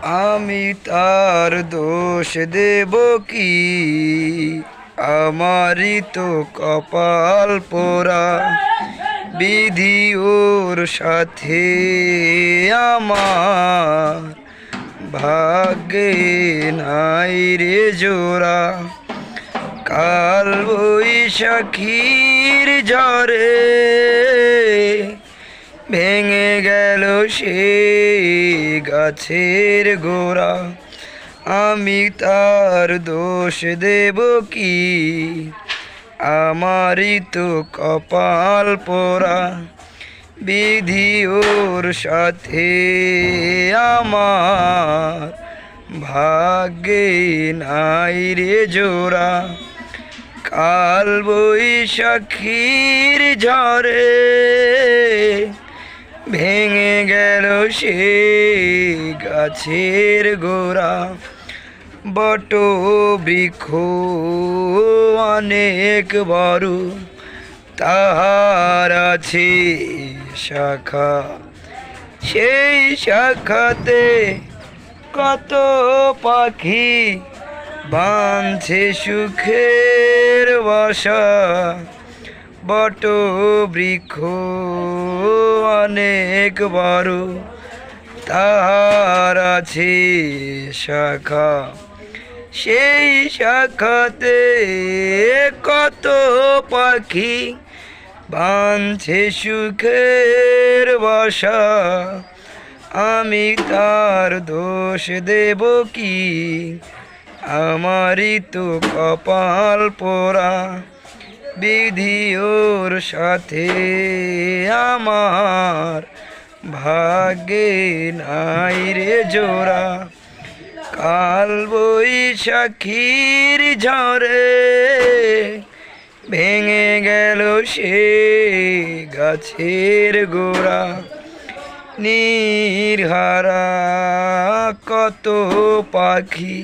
আমি তার দোষ দেব কি? আমারই তো কপাল পোড়া, বিধি ওর সাথে আমার ভাগ্যে নাই রে জোড়া। কাল বৈশাখীর ঝড়ে ভেঙে গেল সে গাছের গোড়া। আমি তার দোষ দেব কি? আমারই তো কপাল পোড়া, বিধি ওর সাথে আমার ভাগ্যে নাই রে জোড়া। কাল বৈশাখীর ঝড়ে ভেঙে গেল সে গাছের গোড়া। বট বৃক্ষ অনেক বড়, তাহার আছে শাখা, সেই শাখাতে কত পাখি বাঁধছে সুখের বাসা। বট বৃক্ষ অনেক বড়, তাহার আছে শাখা, সেই শাখাতে কত পাখি বাঁধছে সুখের বাসা। আমি তার দোষ দেব কি? আমারই তো কপাল পোড়া, বিধি ওর সাথে আমার ভাগ্যে নাই রে জোড়া। কাল বৈশাখীর ঝড়ে ভেঙে গেল সে গাছের গোড়া। নির্হারা কত পাখি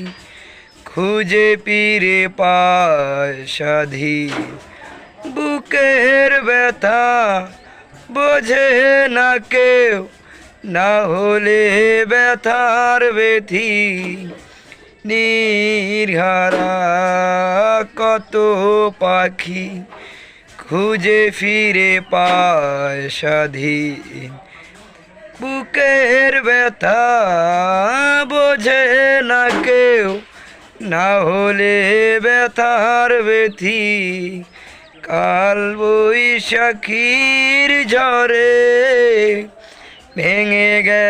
খুঁজে ফিরে পায় সাধি, বুকের ব্যথা বোঝে না কেউ, না হলে ব্যথার বেথি। নির্হারা কত পাখি খুঁজে ফিরে পায় সাধি, বুকের ব্যথা বোঝে না কেউ, না হলে ব্যথার বেথি। কাল বৈশাখীর ঝড়ে ভেঙে গেল